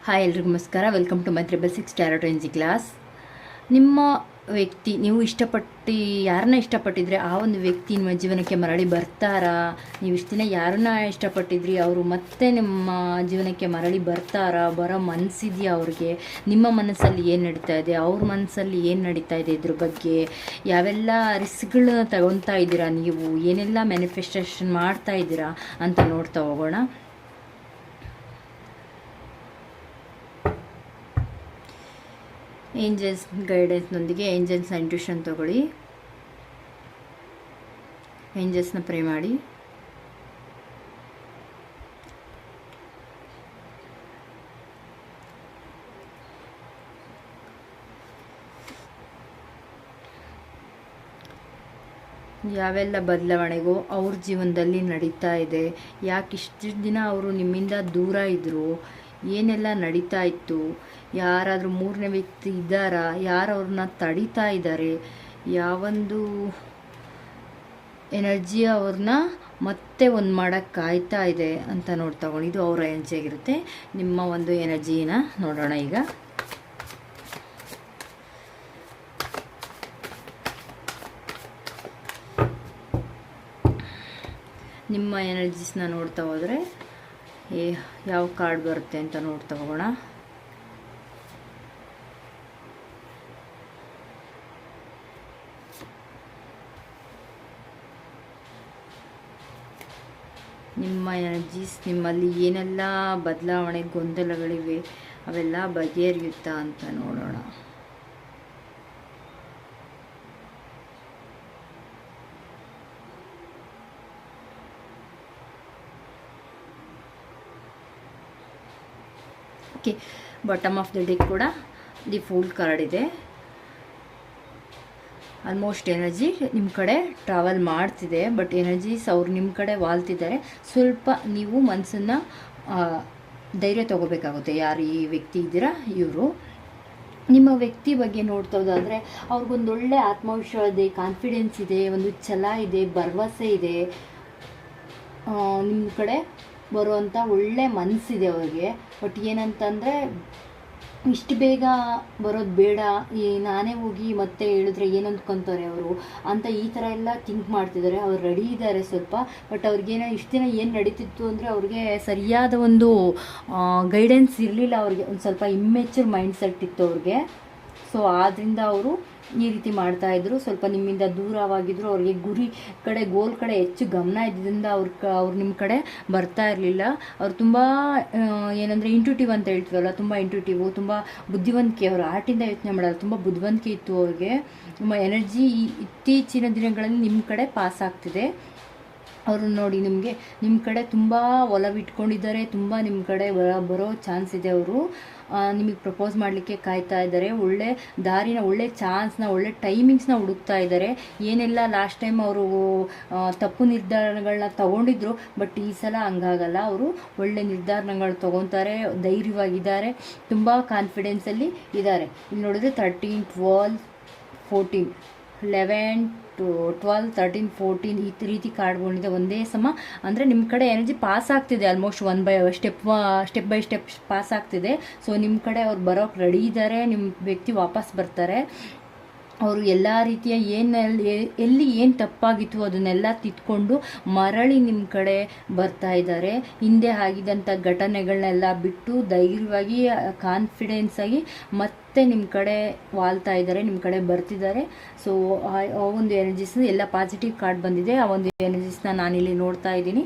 Hi ಎಲ್ರಿಗೂ ನಮಸ್ಕಾರ. Welcome to my 666 tarot energy class. ನಿಮ್ಮ ವ್ಯಕ್ತಿ ನೀವು ಇಷ್ಟಪಟ್ಟು ಯಾರನ್ನ ಇಷ್ಟಪಟ್ಟಿದ್ರೆ ಆ ಒಂದು ವ್ಯಕ್ತಿ ನಿಮ್ಮ ಜೀವನಕ್ಕೆ ಮರಳಿ ಬರ್ತಾರಾ? ನೀವು ಇಷ್ಟು ದಿನ ಯಾರನ್ನ ಇಷ್ಟಪಟ್ಟಿದ್ರಿ ಅವರು ಮತ್ತೆ ನಿಮ್ಮ ಜೀವನಕ್ಕೆ ಮರಳಿ ಬರ್ತಾರಾ? ಬರೋ ಮನಸ್ಸಿದೆಯಾ ಅವ್ರಿಗೆ? ನಿಮ್ಮ ಮನಸ್ಸಲ್ಲಿ ಏನು ನಡೀತಾ ಇದೆ, ಅವ್ರ ಮನಸ್ಸಲ್ಲಿ ಏನು ನಡೀತಾ ಇದೆ, ಇದ್ರ ಬಗ್ಗೆ ಯಾವೆಲ್ಲ ರಿಸ್ಕ್ಗಳನ್ನ ತಗೊತಾ ಇದ್ದೀರಾ, ನೀವು ಏನೆಲ್ಲ ಮ್ಯಾನಿಫೆಸ್ಟೇಷನ್ ಮಾಡ್ತಾ ಇದ್ದೀರಾ ಅಂತ ನೋಡ್ತಾ ಹೋಗೋಣ. ಏಂಜಲ್ಸ್ ಗೈಡೆನ್ಸ್ನೊಂದಿಗೆ ಏಂಜಲ್ಸ್ನ ಇಂಟ್ಯೂಷನ್ ತಗೊಳ್ಳಿ. ಏಂಜಲ್ಸ್ನ ಪ್ರೇ ಮಾಡಿ. ಯಾವೆಲ್ಲ ಬದಲಾವಣೆಗೂ ಅವ್ರ ಜೀವನದಲ್ಲಿ ನಡೀತಾ ಇದೆ, ಯಾಕೆ ಇಷ್ಟು ದಿನ ಅವರು ನಿಮ್ಮಿಂದ ದೂರ ಇದ್ದರು, ಏನೆಲ್ಲ ನಡೀತಾ ಇತ್ತು, ಯಾರಾದರೂ ಮೂರನೇ ವ್ಯಕ್ತಿ ಇದ್ದಾರಾ, ಯಾರು ಅವ್ರನ್ನ ತಡೀತಾ ಇದ್ದಾರೆ, ಯಾವೊಂದು ಎನರ್ಜಿ ಅವ್ರನ್ನ ಮತ್ತೆ ಒಂದು ಮಾಡೋಕ್ಕೆ ಕಾಯ್ತಾ ಇದೆ ಅಂತ ನೋಡ್ತಗೊಂಡು ಇದು ಅವರ ಎನರ್ಜಿ ಆಗಿರುತ್ತೆ. ನಿಮ್ಮ ಒಂದು ಎನರ್ಜಿನ ನೋಡೋಣ ಈಗ. ನಿಮ್ಮ ಎನರ್ಜೀಸ್ನ ನೋಡ್ತಾ ಹೋದರೆ ಯಾವ ಕಾರ್ಡ್ ಬರುತ್ತೆ ಅಂತ ನೋಡ್ತಾ ಹೋಗೋಣ. ನಿಮ್ಮ ಎನರ್ಜೀಸ್ ನಿಮ್ಮಲ್ಲಿ ಏನೆಲ್ಲ ಬದಲಾವಣೆ ಗೊಂದಲಗಳಿವೆ ಅವೆಲ್ಲ ಬಗೆಹರಿಯುತ್ತಾ ಅಂತ ನೋಡೋಣ. Okay, bottom of the deck ಕೂಡ ದಿ ಫೂಲ್ ಕಾರ್ಡ್ ಇದೆ. ಆಲ್ಮೋಸ್ಟ್ ಎನರ್ಜಿ ನಿಮ್ಮ ಕಡೆ ಟ್ರಾವೆಲ್ ಮಾಡ್ತಿದೆ, ಬಟ್ ಎನರ್ಜೀಸ್ ಅವ್ರು ನಿಮ್ಮ ಕಡೆ ವಾಲ್ತಿದ್ದಾರೆ. ಸ್ವಲ್ಪ ನೀವು ಮನಸ್ಸನ್ನು ಧೈರ್ಯ ತೊಗೋಬೇಕಾಗುತ್ತೆ. ಯಾರು ಈ ವ್ಯಕ್ತಿ ಇದ್ದೀರಾ ಇವರು. ನಿಮ್ಮ ವ್ಯಕ್ತಿ ಬಗ್ಗೆ ನೋಡ್ತಾ ಹೋದಾದರೆ ಅವ್ರಿಗೊಂದೊಳ್ಳೆ ಆತ್ಮವಿಶ್ವಾಸ ಇದೆ, ಕಾನ್ಫಿಡೆನ್ಸ್ ಇದೆ, ಒಂದು ಛಲ ಇದೆ, ಭರವಸೆ ಇದೆ. ನಿಮ್ಮ ಕಡೆ ಬರುವಂಥ ಒಳ್ಳೆ ಮನಸ್ಸಿದೆ ಅವ್ರಿಗೆ. ಬಟ್ ಏನಂತಂದರೆ ಇಷ್ಟು ಬೇಗ ಬರೋದು ಬೇಡ, ನಾನೇ ಹೋಗಿ ಮತ್ತೆ ಹೇಳಿದ್ರೆ ಏನು ಅಂದ್ಕೊತಾರೆ ಅವರು ಅಂತ ಈ ಥರ ಎಲ್ಲ ಥಿಂಕ್ ಮಾಡ್ತಿದ್ದಾರೆ. ಅವ್ರು ರೆಡಿ ಇದ್ದಾರೆ ಸ್ವಲ್ಪ, ಬಟ್ ಅವ್ರಿಗೇನೋ ಇಷ್ಟು ದಿನ ಏನು ನಡೀತಿತ್ತು ಅಂದರೆ ಅವ್ರಿಗೆ ಸರಿಯಾದ ಒಂದು ಗೈಡೆನ್ಸ್ ಇರಲಿಲ್ಲ. ಅವ್ರಿಗೆ ಒಂದು ಸ್ವಲ್ಪ ಇಮ್ಮೆಚೂರ್ ಮೈಂಡ್ ಸೆಟ್ ಇತ್ತು ಅವ್ರಿಗೆ. ಸೊ ಆದ್ದರಿಂದ ಅವರು ಈ ರೀತಿ ಮಾಡ್ತಾಯಿದ್ರು. ಸ್ವಲ್ಪ ನಿಮ್ಮಿಂದ ದೂರವಾಗಿದ್ದರು. ಅವ್ರಿಗೆ ಗುರಿ ಕಡೆ ಗೋಲ್ ಕಡೆ ಹೆಚ್ಚು ಗಮನ ಇದ್ದಿದ್ದರಿಂದ ಅವ್ರು ನಿಮ್ಮ ಕಡೆ ಬರ್ತಾ ಇರಲಿಲ್ಲ. ಅವ್ರು ತುಂಬ ಏನಂದರೆ ಇಂಟ್ಯೂಟಿವ್ ಅಂತ ಹೇಳ್ತೀವಲ್ಲ, ತುಂಬ ಇಂಟ್ಯೂಟಿವು, ತುಂಬ ಬುದ್ಧಿವಂತಿಕೆ. ಅವರು ಆರ್ಟಿಂದ ಯೋಚನೆ ಮಾಡೋದು, ತುಂಬ ಬುದ್ಧಿವಂತಿಕೆ ಇತ್ತು ಅವ್ರಿಗೆ. ತುಂಬ ಎನರ್ಜಿ ಇತ್ತೀಚಿನ ದಿನಗಳಲ್ಲಿ ನಿಮ್ಮ ಕಡೆ ಪಾಸ್ ಆಗ್ತಿದೆ. ಅವರು ನೋಡಿ ನಿಮ್ಮ ಕಡೆ ತುಂಬ ಒಲವಿಟ್ಕೊಂಡಿದ್ದಾರೆ, ತುಂಬ ನಿಮ್ಮ ಕಡೆ ಬರೋ ಚಾನ್ಸ್ ಇದೆ. ಅವರು ನಿಮಗೆ ಪ್ರಪೋಸ್ ಮಾಡಲಿಕ್ಕೆ ಕಾಯ್ತಾ ಇದ್ದಾರೆ. ಒಳ್ಳೆ ದಾರಿನ, ಒಳ್ಳೆ ಚಾನ್ಸ್ನ, ಒಳ್ಳೆ ಟೈಮಿಂಗ್ಸ್ನ ಹುಡುಕ್ತಾ ಇದ್ದಾರೆ. ಏನೆಲ್ಲ ಲಾಸ್ಟ್ ಟೈಮ್ ಅವರು ತಪ್ಪು ನಿರ್ಧಾರಗಳನ್ನ ತೊಗೊಂಡಿದ್ರು, ಬಟ್ ಈ ಸಲ ಹಂಗಾಗಲ್ಲ. ಅವರು ಒಳ್ಳೆ ನಿರ್ಧಾರಗಳು ತೊಗೊತಾರೆ, ಧೈರ್ಯವಾಗಿದ್ದಾರೆ, ತುಂಬ ಕಾನ್ಫಿಡೆನ್ಸಲ್ಲಿ ಇದ್ದಾರೆ. ಇಲ್ಲಿ ನೋಡಿದ್ರೆ 13, 12, 14, 11, 12, 13, 14 ಈ ರೀತಿ ಕಾರ್ಡ್ಗಳಿದೆ ಒಂದೇ ಸಮ. ಅಂದರೆ ನಿಮ್ಮ ಕಡೆ ಎನರ್ಜಿ ಪಾಸ್ ಆಗ್ತಿದೆ, almost step by step pass ಆಗ್ತಿದೆ. ಸೊ ನಿಮ್ಮ ಕಡೆ ಅವ್ರು ಬರೋಕ್ಕೆ ರೆಡಿ ಇದ್ದಾರೆ. ನಿಮ್ಮ ವ್ಯಕ್ತಿ ವಾಪಸ್ ಬರ್ತಾರೆ. ಅವರು ಎಲ್ಲ ರೀತಿಯ ಎಲ್ಲಿ ಏನು ತಪ್ಪಾಗಿತ್ತು ಅದನ್ನೆಲ್ಲ ತಿದ್ಕೊಂಡು ಮರಳಿ ನಿಮ್ಮ ಕಡೆ ಬರ್ತಾ ಇದ್ದಾರೆ. ಹಿಂದೆ ಆಗಿದ್ದಂಥ ಘಟನೆಗಳನ್ನೆಲ್ಲ ಬಿಟ್ಟು ಧೈರ್ಯವಾಗಿ, ಕಾನ್ಫಿಡೆನ್ಸಾಗಿ ಮತ್ತೆ ನಿಮ್ಮ ಕಡೆ ವಾಲ್ತಾ ಇದ್ದಾರೆ, ನಿಮ್ಮ ಕಡೆ ಬರ್ತಿದ್ದಾರೆ. ಸೊ ಆ ಒಂದು ಎನರ್ಜೀಸ್ನ ಎಲ್ಲ ಪಾಸಿಟಿವ್ ಕಾರ್ಡ್ ಬಂದಿದೆ. ಆ ಒಂದು ಎನರ್ಜೀಸ್ನ ನಾನಿಲ್ಲಿ ನೋಡ್ತಾ ಇದ್ದೀನಿ.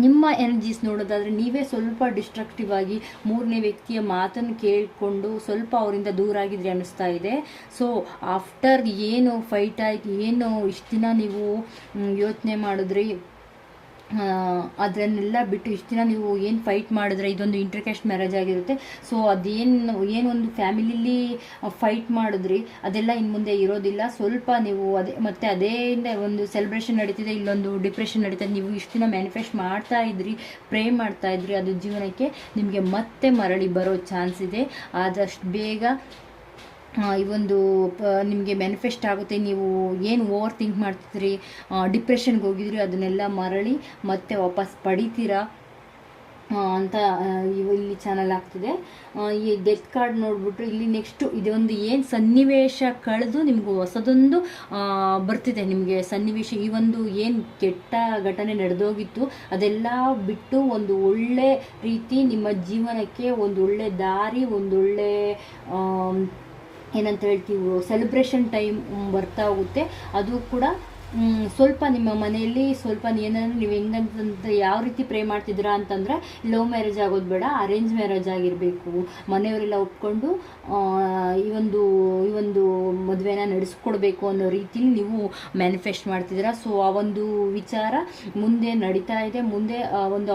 ನಿಮ್ಮ ಎನರ್ಜೀಸ್ ನೋಡೋದಾದರೆ ನೀವೇ ಸ್ವಲ್ಪ ಡಿಸ್ಟ್ರಕ್ಟಿವ್ ಆಗಿ ಮೂರನೇ ವ್ಯಕ್ತಿಯ ಮಾತನ್ನು ಕೇಳಿಕೊಂಡು ಸ್ವಲ್ಪ ಅವರಿಂದ ದೂರ ಆಗಿದ್ರೆ ಅನ್ನಿಸ್ತಾ ಇದೆ. ಸೊ ಆಫ್ಟರ್ ಏನು ಫೈಟ್ ಆಗಿ ಏನು ಇಷ್ಟು ದಿನ ನೀವು ಯೋಚನೆ ಮಾಡಿದ್ರಿ, ಅದನ್ನೆಲ್ಲ ಬಿಟ್ಟು ಇಷ್ಟು ದಿನ ನೀವು ಏನು ಫೈಟ್ ಮಾಡಿದ್ರೆ ಇದೊಂದು ಇಂಟರ್ಕ್ಯಾಸ್ಟ್ ಮ್ಯಾರೇಜ್ ಆಗಿರುತ್ತೆ. ಸೊ ಏನೊಂದು ಫ್ಯಾಮಿಲಿಲಿ ಫೈಟ್ ಮಾಡಿದ್ರಿ ಅದೆಲ್ಲ ಇನ್ನು ಮುಂದೆ ಇರೋದಿಲ್ಲ. ಸ್ವಲ್ಪ ನೀವು ಅದೇ ಒಂದು ಸೆಲೆಬ್ರೇಷನ್ ನಡೀತಿದೆ, ಇಲ್ಲೊಂದು ಡಿಪ್ರೆಷನ್ ನಡೀತದೆ. ನೀವು ಇಷ್ಟು ದಿನ ಮ್ಯಾನಿಫೆಸ್ಟ್ ಮಾಡ್ತಾ ಇದ್ರಿ, ಪ್ರೇ ಮಾಡ್ತಾ ಇದ್ರಿ, ಅದು ಜೀವನಕ್ಕೆ ನಿಮಗೆ ಮತ್ತೆ ಮರಳಿ ಬರೋ ಚಾನ್ಸ್ ಇದೆ. ಆದಷ್ಟು ಬೇಗ ಈ ಒಂದು ನಿಮಗೆ ಮ್ಯಾನಿಫೆಸ್ಟ್ ಆಗುತ್ತೆ. ನೀವು ಏನು ಓವರ್ ಥಿಂಕ್ ಮಾಡ್ತಿದ್ರಿ, ಡಿಪ್ರೆಷನ್ಗೆ ಹೋಗಿದ್ರಿ, ಅದನ್ನೆಲ್ಲ ಮರಳಿ ಮತ್ತೆ ವಾಪಸ್ ಪಡಿತೀರಾ. ಅಂತ ಇಲ್ಲಿ ಚಾನಲ್ ಆಗ್ತಿದೆ. ಈ ಡೆತ್ ಕಾರ್ಡ್ ನೋಡ್ಬಿಟ್ರೆ ಇಲ್ಲಿ ನೆಕ್ಸ್ಟು ಇದೊಂದು ಏನು ಸನ್ನಿವೇಶ ಕಳೆದು ನಿಮ್ಗೆ ಹೊಸದೊಂದು ಬರ್ತಿದೆ. ನಿಮಗೆ ಸನ್ನಿವೇಶ ಈ ಒಂದು ಏನು ಕೆಟ್ಟ ಘಟನೆ ನಡೆದೋಗಿತ್ತು ಅದೆಲ್ಲ ಬಿಟ್ಟು ಒಂದು ಒಳ್ಳೆ ರೀತಿ ನಿಮ್ಮ ಜೀವನಕ್ಕೆ ಒಂದು ಒಳ್ಳೆ ದಾರಿ, ಒಂದೊಳ್ಳೆ ಏನಂತ ಹೇಳ್ತೀವಿ ಸೆಲೆಬ್ರೇಷನ್ ಟೈಮ್ ಬರ್ತಾ ಹೋಗುತ್ತೆ. ಅದು ಕೂಡ ಸ್ವಲ್ಪ ನಿಮ್ಮ ಮನೆಯಲ್ಲಿ ಸ್ವಲ್ಪ ಏನಾದರೂ ನೀವು ಹೆಂಗಂತ ಯಾವ ರೀತಿ ಪ್ರೇ ಮಾಡ್ತಿದ್ದೀರಾ ಅಂತಂದರೆ ಲವ್ ಮ್ಯಾರೇಜ್ ಆಗೋದು ಬೇಡ, ಅರೇಂಜ್ ಮ್ಯಾರೇಜ್ ಆಗಿರಬೇಕು. ಮನೆಯವರೆಲ್ಲ ಒಪ್ಕೊಂಡು ಈ ಒಂದು ಮದುವೆನ ನಡೆಸ್ಕೊಡ್ಬೇಕು ಅನ್ನೋ ರೀತಿಲಿ ನೀವು ಮ್ಯಾನಿಫೆಸ್ಟ್ ಮಾಡ್ತಿದ್ದೀರಾ. ಸೊ ಆ ಒಂದು ವಿಚಾರ ಮುಂದೆ ನಡೀತಾ ಇದೆ. ಮುಂದೆ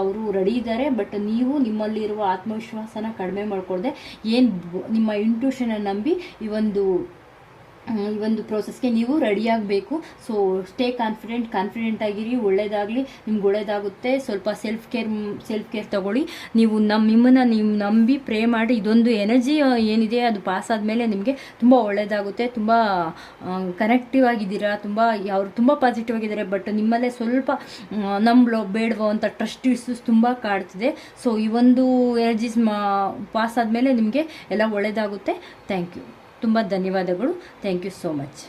ಅವರು ರೆಡಿ ಇದ್ದಾರೆ. ಬಟ್ ನೀವು ನಿಮ್ಮಲ್ಲಿರುವ ಆತ್ಮವಿಶ್ವಾಸನ ಕಡಿಮೆ ಮಾಡ್ಕೊಳ್ದೆ ಏನು ನಿಮ್ಮ ಇಂಟ್ಯೂಷನ್ನ ನಂಬಿ ಈ ಒಂದು ಪ್ರೋಸೆಸ್ಗೆ ನೀವು ರೆಡಿಯಾಗಬೇಕು. ಸೊ ಸ್ಟೇ ಕಾನ್ಫಿಡೆಂಟ್ ಆಗಿರಿ. ಒಳ್ಳೇದಾಗಲಿ, ನಿಮ್ಗೆ ಒಳ್ಳೇದಾಗುತ್ತೆ. ಸ್ವಲ್ಪ ಸೆಲ್ಫ್ ಕೇರ್ ತಗೊಳ್ಳಿ. ನೀವು ನಿಮ್ಮನ್ನು ನೀವು ನಂಬಿ ಪ್ರೇ ಮಾಡಿ ಇದೊಂದು ಎನರ್ಜಿ ಏನಿದೆ ಅದು ಪಾಸ್ ಆದಮೇಲೆ ನಿಮಗೆ ತುಂಬ ಒಳ್ಳೇದಾಗುತ್ತೆ. ತುಂಬ ಕನೆಕ್ಟಿವ್ ಆಗಿದ್ದೀರಾ, ಅವರು ತುಂಬ ಪಾಸಿಟಿವ್ ಆಗಿದ್ದಾರೆ. ಬಟ್ ನಿಮ್ಮಲ್ಲೇ ಸ್ವಲ್ಪ ನಂಬಲೋ ಬೇಡವೋ ಅಂತ ಟ್ರಸ್ಟ್ ಇಶ್ಯೂಸ್ ತುಂಬ ಕಾಡ್ತಿದೆ. ಸೊ ಈ ಒಂದು ಎನರ್ಜೀಸ್ ಪಾಸ್ ಆದಮೇಲೆ ನಿಮಗೆ ಎಲ್ಲ ಒಳ್ಳೇದಾಗುತ್ತೆ. Thank you. ತುಂಬ ಧನ್ಯವಾದಗಳು. Thank you so much.